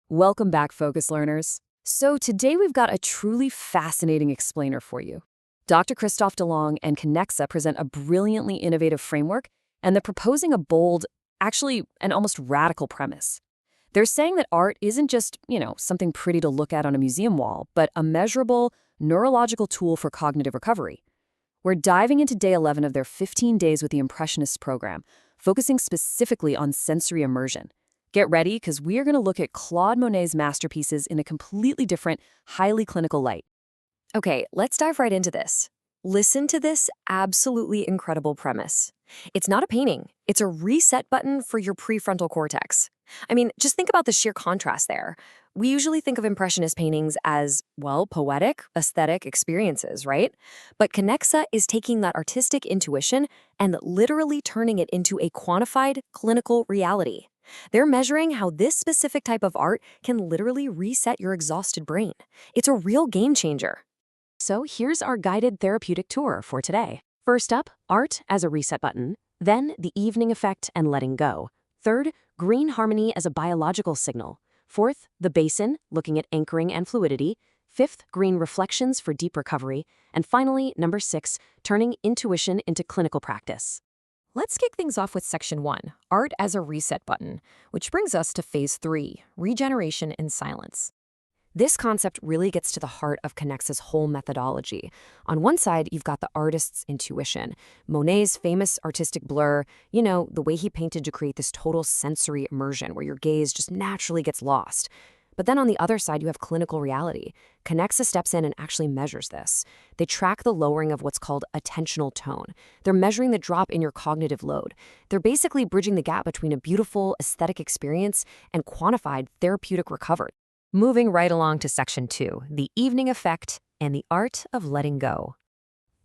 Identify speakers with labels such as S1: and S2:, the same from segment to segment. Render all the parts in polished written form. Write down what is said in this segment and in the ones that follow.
S1: Welcome back, Focus Learners. So today we've got a truly fascinating explainer for you. Dr. Christophe Delong and Kinexa present a brilliantly innovative framework, and they're proposing a bold, actually an almost radical premise. They're saying that art isn't just, something pretty to look at on a museum wall, but a measurable, neurological tool for cognitive recovery. We're diving into day 11 of their 15 Days with the Impressionists program, focusing specifically on sensory immersion. Get ready, because we are going to look at Claude Monet's masterpieces in a completely different, highly clinical light.
S2: Okay, let's dive right into this. Listen to this absolutely incredible premise. It's not a painting, it's a reset button for your prefrontal cortex. I mean, just think about the sheer contrast there. We usually think of Impressionist paintings as, well, poetic, aesthetic experiences, right? But Kinexa is taking that artistic intuition and literally turning it into a quantified clinical reality. They're measuring how this specific type of art can literally reset your exhausted brain. It's a real game changer.
S3: So here's our guided therapeutic tour for today. First up, art as a reset button. Then, the evening effect and letting go. Third, green harmony as a biological signal. Fourth, the basin, looking at anchoring and fluidity. Fifth, green reflections for deep recovery. And finally, number 6, turning intuition into clinical practice.
S2: Let's kick things off with Section 1, Art as a Reset Button, which brings us to Phase 3, Regeneration in Silence. This concept really gets to the heart of Kinexa's whole methodology. On one side, you've got the artist's intuition. Monet's famous artistic blur, the way he painted to create this total sensory immersion where your gaze just naturally gets lost. But then on the other side, you have clinical reality. Kinexa steps in and actually measures this. They track the lowering of what's called attentional tone. They're measuring the drop in your cognitive load. They're basically bridging the gap between a beautiful aesthetic experience and quantified therapeutic recovery. Moving right along to Section 2, the evening effect and the art of letting go.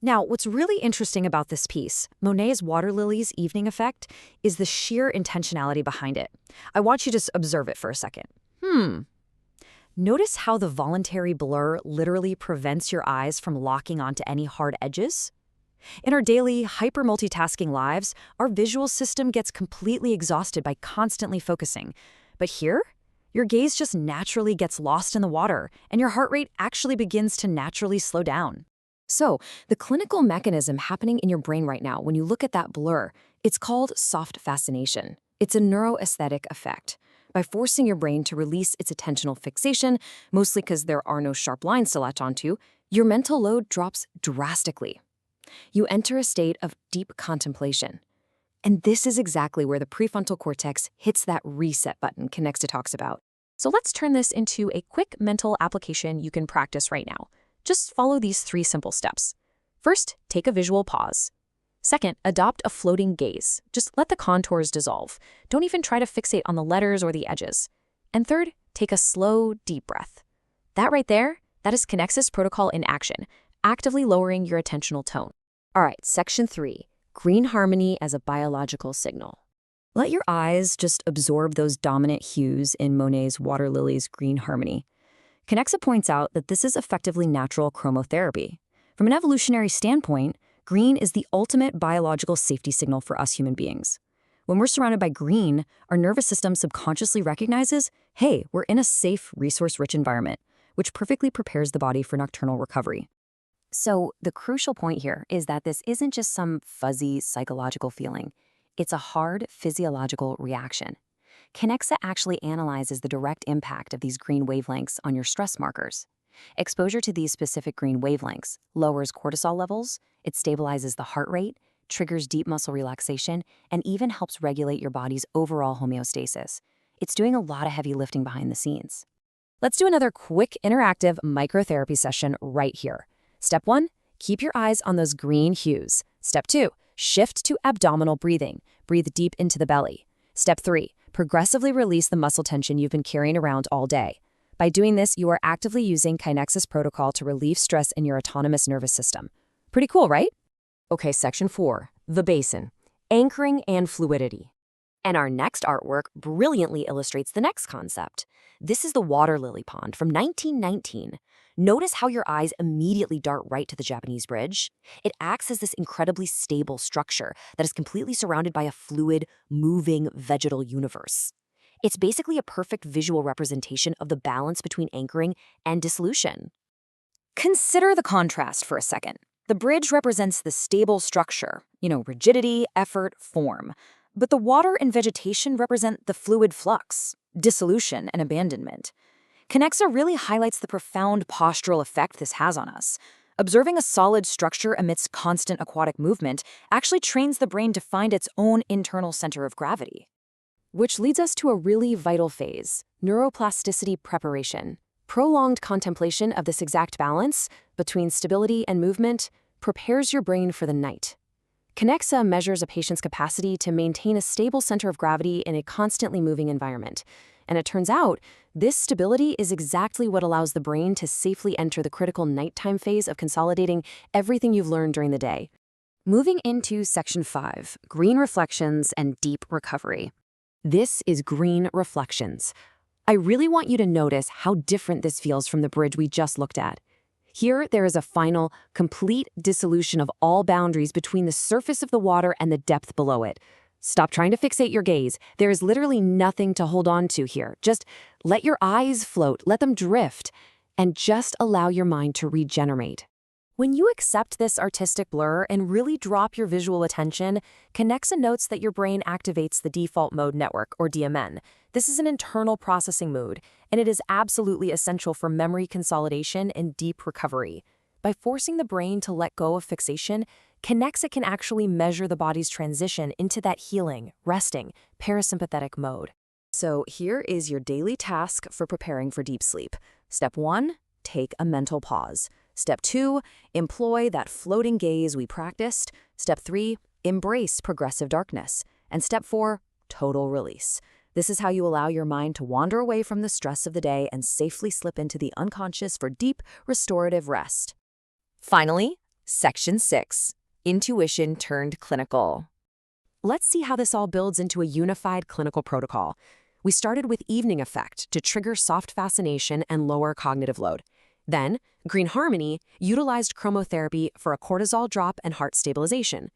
S2: Now, what's really interesting about this piece, Monet's Water Lilies evening effect, is the sheer intentionality behind it. I want you to observe it for a second. Notice how the voluntary blur literally prevents your eyes from locking onto any hard edges? In our daily, hyper-multitasking lives, our visual system gets completely exhausted by constantly focusing. But here, your gaze just naturally gets lost in the water, and your heart rate actually begins to naturally slow down. So, the clinical mechanism happening in your brain right now, when you look at that blur, it's called soft fascination. It's a neuroaesthetic effect. By forcing your brain to release its attentional fixation, mostly because there are no sharp lines to latch onto, your mental load drops drastically. You enter a state of deep contemplation. And this is exactly where the prefrontal cortex hits that reset button Kinexa talks about. So let's turn this into a quick mental application you can practice right now. Just follow these 3 simple steps. First, take a visual pause. Second, adopt a floating gaze. Just let the contours dissolve. Don't even try to fixate on the letters or the edges. And third, take a slow, deep breath. That right there, that is Kinexa's protocol in action, actively lowering your attentional tone. All right, Section 3, green harmony as a biological signal. Let your eyes just absorb those dominant hues in Monet's Water Lilies green harmony. Kinexa points out that this is effectively natural chromotherapy. From an evolutionary standpoint, green is the ultimate biological safety signal for us human beings. When we're surrounded by green, our nervous system subconsciously recognizes, hey, we're in a safe, resource-rich environment, which perfectly prepares the body for nocturnal recovery. So the crucial point here is that this isn't just some fuzzy psychological feeling. It's a hard physiological reaction. Kinexa actually analyzes the direct impact of these green wavelengths on your stress markers. Exposure to these specific green wavelengths lowers cortisol levels, it stabilizes the heart rate, triggers deep muscle relaxation, and even helps regulate your body's overall homeostasis. It's doing a lot of heavy lifting behind the scenes. Let's do another quick interactive microtherapy session right here. Step 1, keep your eyes on those green hues. Step 2, shift to abdominal breathing. Breathe deep into the belly. Step 3, progressively release the muscle tension you've been carrying around all day. By doing this, you are actively using Kinexa's protocol to relieve stress in your autonomous nervous system. Pretty cool, right? Okay, Section 4, the basin, anchoring and fluidity. And our next artwork brilliantly illustrates the next concept. This is the water lily pond from 1919. Notice how your eyes immediately dart right to the Japanese bridge. It acts as this incredibly stable structure that is completely surrounded by a fluid, moving vegetal universe. It's basically a perfect visual representation of the balance between anchoring and dissolution. Consider the contrast for a second. The bridge represents the stable structure, rigidity, effort, form. But the water and vegetation represent the fluid flux, dissolution, and abandonment. Kinexa really highlights the profound postural effect this has on us. Observing a solid structure amidst constant aquatic movement actually trains the brain to find its own internal center of gravity.
S3: Which leads us to a really vital phase, neuroplasticity preparation. Prolonged contemplation of this exact balance between stability and movement prepares your brain for the night. Kinexa measures a patient's capacity to maintain a stable center of gravity in a constantly moving environment. And it turns out, this stability is exactly what allows the brain to safely enter the critical nighttime phase of consolidating everything you've learned during the day. Moving into Section 5, Green Reflections and Deep Recovery. This is Green Reflections. I really want you to notice how different this feels from the bridge we just looked at. Here, there is a final, complete dissolution of all boundaries between the surface of the water and the depth below it. Stop trying to fixate your gaze. There is literally nothing to hold on to here. Just let your eyes float, let them drift, and just allow your mind to regenerate. When you accept this artistic blur and really drop your visual attention, Kinexa notes that your brain activates the default mode network, or DMN. This is an internal processing mode, and it is absolutely essential for memory consolidation and deep recovery. By forcing the brain to let go of fixation, Kinexa can actually measure the body's transition into that healing, resting, parasympathetic mode. So here is your daily task for preparing for deep sleep. Step 1, take a mental pause. Step 2, employ that floating gaze we practiced. Step 3, embrace progressive darkness. And Step 4, total release. This is how you allow your mind to wander away from the stress of the day and safely slip into the unconscious for deep, restorative rest. Finally, Section 6, Intuition turned clinical. Let's see how this all builds into a unified clinical protocol. We started with evening effect to trigger soft fascination and lower cognitive load. Then, Green Harmony utilized chromotherapy for a cortisol drop and heart stabilization.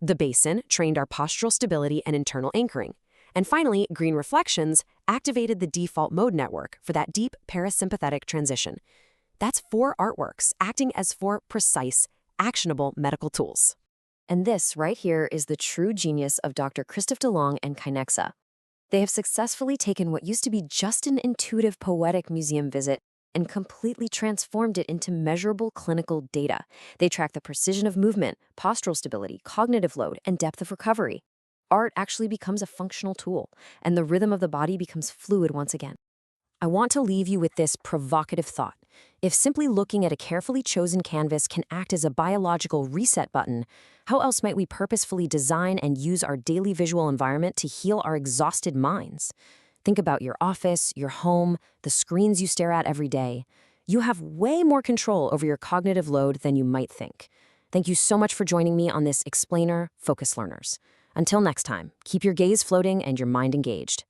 S3: The Basin trained our postural stability and internal anchoring. And finally, Green Reflections activated the default mode network for that deep parasympathetic transition. That's 4 artworks acting as 4 precise, actionable medical tools. And this right here is the true genius of Dr. Christophe Delong and Kinexa. They have successfully taken what used to be just an intuitive poetic museum visit and completely transformed it into measurable clinical data. They track the precision of movement, postural stability, cognitive load, and depth of recovery. Art actually becomes a functional tool, and the rhythm of the body becomes fluid once again. I want to leave you with this provocative thought. If simply looking at a carefully chosen canvas can act as a biological reset button, how else might we purposefully design and use our daily visual environment to heal our exhausted minds? Think about your office, your home, the screens you stare at every day. You have way more control over your cognitive load than you might think. Thank you so much for joining me on this Explainer Focus Learners. Until next time, keep your gaze floating and your mind engaged.